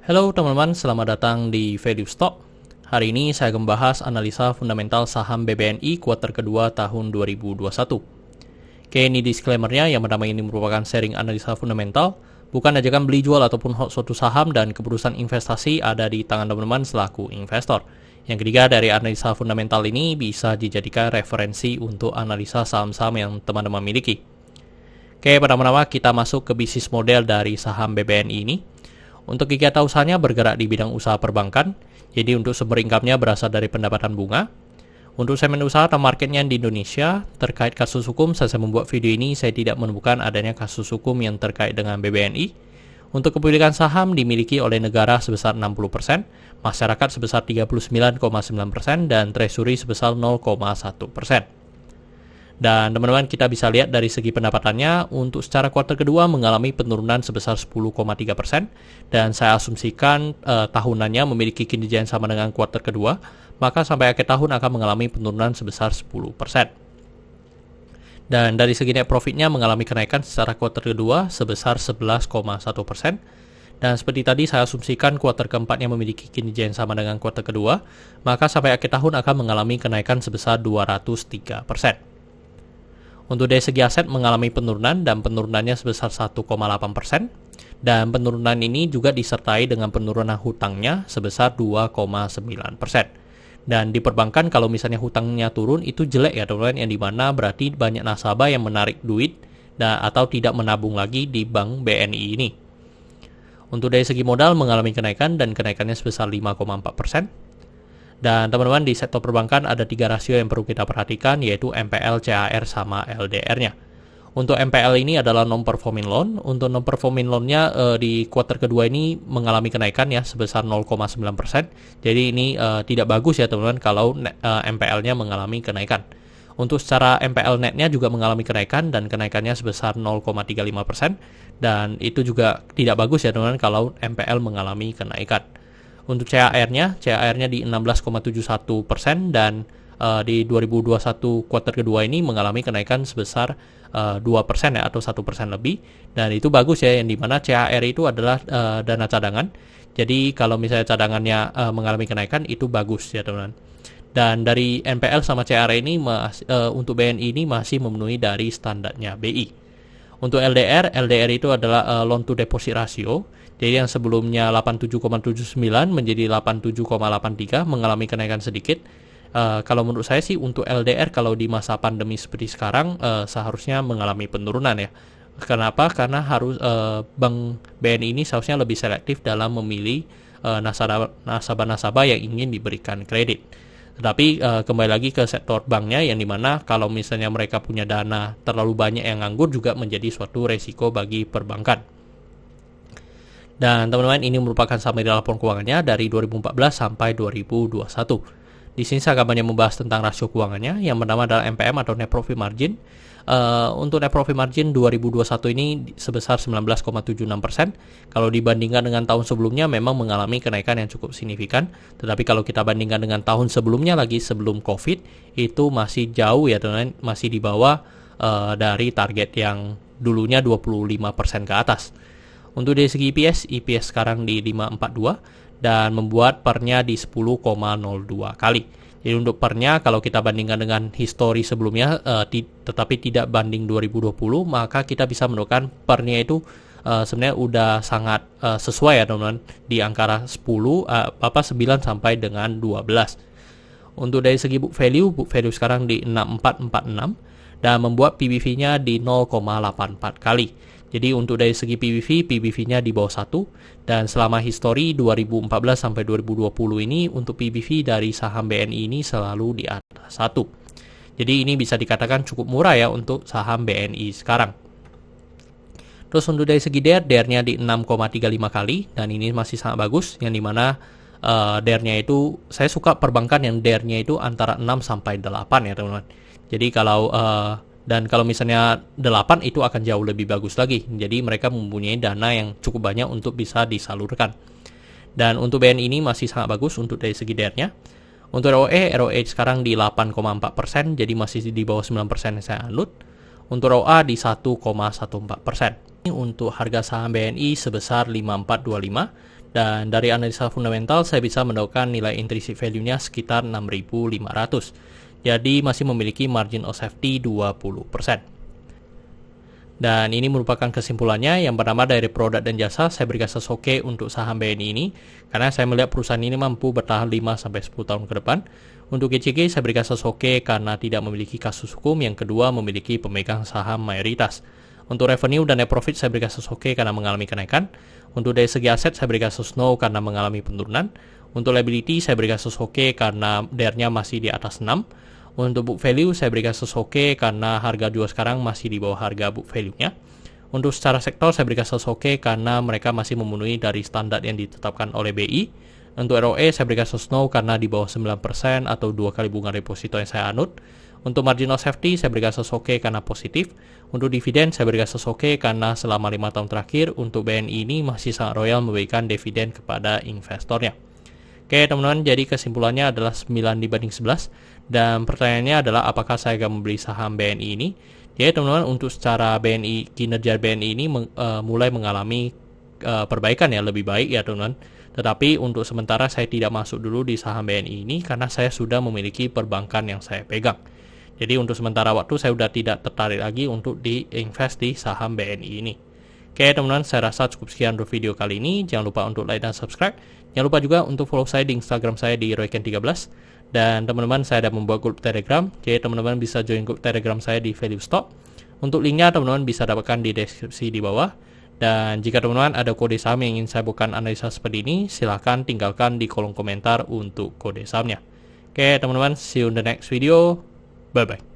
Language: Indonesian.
Halo teman-teman, selamat datang di Value Stock. Hari ini saya akan membahas analisa fundamental saham BBNI kuartal kedua tahun 2021. Oke, ini disclaimer-nya, yang pertama ini merupakan sharing analisa fundamental, bukan ajakan beli jual ataupun suatu saham, dan keputusan investasi ada di tangan teman-teman selaku investor. Yang ketiga, dari analisa fundamental ini bisa dijadikan referensi untuk analisa saham-saham yang teman-teman miliki. Oke, pertama-tama kita masuk ke bisnis model dari saham BBNI ini. Untuk kegiatan usahanya bergerak di bidang usaha perbankan, jadi untuk sumber income-nya berasal dari pendapatan bunga. Untuk segmen usaha atau marketnya di Indonesia, terkait kasus hukum, saya membuat video ini, saya tidak menemukan adanya kasus hukum yang terkait dengan BBNI. Untuk kepemilikan saham dimiliki oleh negara sebesar 60%, masyarakat sebesar 39,9%, dan treasury sebesar 0,1%. Dan teman-teman, kita bisa lihat dari segi pendapatannya, untuk secara kuartal kedua mengalami penurunan sebesar 10,3%, dan saya asumsikan tahunannya memiliki kinerja yang sama dengan kuartal kedua, maka sampai akhir tahun akan mengalami penurunan sebesar 10%. Dan dari segi net profitnya mengalami kenaikan secara kuartal kedua sebesar 11,1%, dan seperti tadi saya asumsikan kuartal keempatnya memiliki kinerja yang sama dengan kuartal kedua, maka sampai akhir tahun akan mengalami kenaikan sebesar 203%. Untuk dari segi aset mengalami penurunan, dan penurunannya sebesar 1,8%, dan penurunan ini juga disertai dengan penurunan hutangnya sebesar 2,9%. Dan di perbankan kalau misalnya hutangnya turun itu jelek ya teman-teman, yang dimana berarti banyak nasabah yang menarik duit atau tidak menabung lagi di bank BNI ini. Untuk dari segi modal mengalami kenaikan, dan kenaikannya sebesar 5,4%. Dan teman-teman, di sektor perbankan ada 3 rasio yang perlu kita perhatikan, yaitu NPL, CAR, sama LDR-nya. Untuk NPL ini adalah non-performing loan. Untuk non-performing loan-nya di kuartal kedua ini mengalami kenaikan ya sebesar 0,9%. Jadi ini tidak bagus ya teman-teman kalau NPL-nya mengalami kenaikan. Untuk secara NPL net-nya juga mengalami kenaikan, dan kenaikannya sebesar 0,35%. Dan itu juga tidak bagus ya teman-teman kalau NPL mengalami kenaikan. Untuk CAR-nya di 16,71%, dan di 2021 kuartal kedua ini mengalami kenaikan sebesar 2% ya, atau 1% lebih. Dan itu bagus ya, yang dimana CAR itu adalah dana cadangan. Jadi kalau misalnya cadangannya mengalami kenaikan, itu bagus ya teman-teman. Dan dari NPL sama CAR ini untuk BNI ini masih memenuhi dari standarnya BI. Untuk LDR itu adalah loan to deposit ratio. Jadi yang sebelumnya 87,79 menjadi 87,83, mengalami kenaikan sedikit. Kalau menurut saya sih untuk LDR kalau di masa pandemi seperti sekarang seharusnya mengalami penurunan ya. Kenapa? Karena harus Bank BNI ini seharusnya lebih selektif dalam memilih nasabah-nasabah yang ingin diberikan kredit. Tetapi kembali lagi ke sektor banknya, yang dimana kalau misalnya mereka punya dana terlalu banyak yang nganggur juga menjadi suatu resiko bagi perbankan. Dan teman-teman, ini merupakan summary laporan keuangannya dari 2014 sampai 2021. Di sini saya akan banyak membahas tentang rasio keuangannya. Yang pertama adalah NPM atau Net Profit Margin. Untuk Net Profit Margin 2021 ini sebesar 19,76%. Kalau dibandingkan dengan tahun sebelumnya memang mengalami kenaikan yang cukup signifikan. Tetapi kalau kita bandingkan dengan tahun sebelumnya lagi, sebelum COVID, itu masih jauh ya teman-teman, masih di bawah dari target yang dulunya 25% ke atas. Untuk dari segi EPS sekarang di 542, dan membuat pernya di 10,02 kali. Jadi untuk pernya kalau kita bandingkan dengan histori sebelumnya tetapi tidak banding 2020, maka kita bisa menemukan pernya itu sebenarnya udah sangat sesuai ya teman-teman, di angka 9 sampai dengan 12. Untuk dari segi book value sekarang di 6446, dan membuat PBV-nya di 0,84 kali. Jadi untuk dari segi PBV-nya di bawah 1, dan selama histori 2014 sampai 2020 ini untuk PBV dari saham BNI ini selalu di atas 1. Jadi ini bisa dikatakan cukup murah ya untuk saham BNI sekarang. Terus untuk dari segi DER-nya di 6,35 kali, dan ini masih sangat bagus, yang dimana DER-nya itu, saya suka perbankan yang DER-nya itu antara 6 sampai 8 ya teman-teman. Jadi kalau misalnya 8 itu akan jauh lebih bagus lagi. Jadi mereka mempunyai dana yang cukup banyak untuk bisa disalurkan. Dan untuk BNI ini masih sangat bagus untuk dari segi DER-nya. Untuk ROE sekarang di 8,4%, jadi masih di bawah 9% yang saya anut. Untuk ROA di 1,14%. Untuk harga saham BNI sebesar 5425, Dan dari analisa fundamental saya bisa mendapatkan nilai intrinsic value-nya sekitar 6.500. Jadi masih memiliki margin of safety 20%. Dan ini merupakan kesimpulannya yang pertama dari produk dan jasa saya berikan sesoke untuk saham BNI ini karena saya melihat perusahaan ini mampu bertahan 5-10 tahun ke depan. Untuk GCG saya berikan sesoke karena tidak memiliki kasus hukum, yang kedua memiliki pemegang saham mayoritas. Untuk revenue dan net profit saya berikan sesoke karena mengalami kenaikan. Untuk dari segi aset saya berikan sesno karena mengalami penurunan. Untuk liability saya berikan sesoke karena DER-nya masih di atas 6. Untuk book value saya berikan sesoke karena harga jual sekarang masih di bawah harga book value-nya. Untuk secara sektor saya berikan sesoke karena mereka masih memenuhi dari standar yang ditetapkan oleh BI. Untuk ROE saya berikan sesno karena di bawah 9% atau 2 kali bunga deposito yang saya anut. Untuk margin of safety saya berikan sesoke karena positif. Untuk dividen saya berikan sesoke karena selama 5 tahun terakhir untuk BNI ini masih sangat royal memberikan dividen kepada investornya. Oke teman-teman, jadi kesimpulannya adalah 9/11 dan pertanyaannya adalah apakah saya akan membeli saham BNI ini. Jadi teman-teman, untuk secara BNI, kinerja BNI ini mulai mengalami perbaikan ya, lebih baik ya teman-teman. Tetapi untuk sementara saya tidak masuk dulu di saham BNI ini karena saya sudah memiliki perbankan yang saya pegang. Jadi untuk sementara waktu saya sudah tidak tertarik lagi untuk diinvest di saham BNI ini. Oke teman-teman, saya rasa cukup sekian untuk video kali ini. Jangan lupa untuk like dan subscribe. Jangan lupa juga untuk follow saya di Instagram saya di royken13. Dan teman-teman, saya ada membuat grup Telegram. Jadi teman-teman bisa join grup Telegram saya di Value Stock. Untuk linknya teman-teman bisa dapatkan di deskripsi di bawah. Dan jika teman-teman ada kode saham yang ingin saya bukan analisa seperti ini, silahkan tinggalkan di kolom komentar untuk kode sahamnya. Oke teman-teman, see you in the next video. Bye-bye.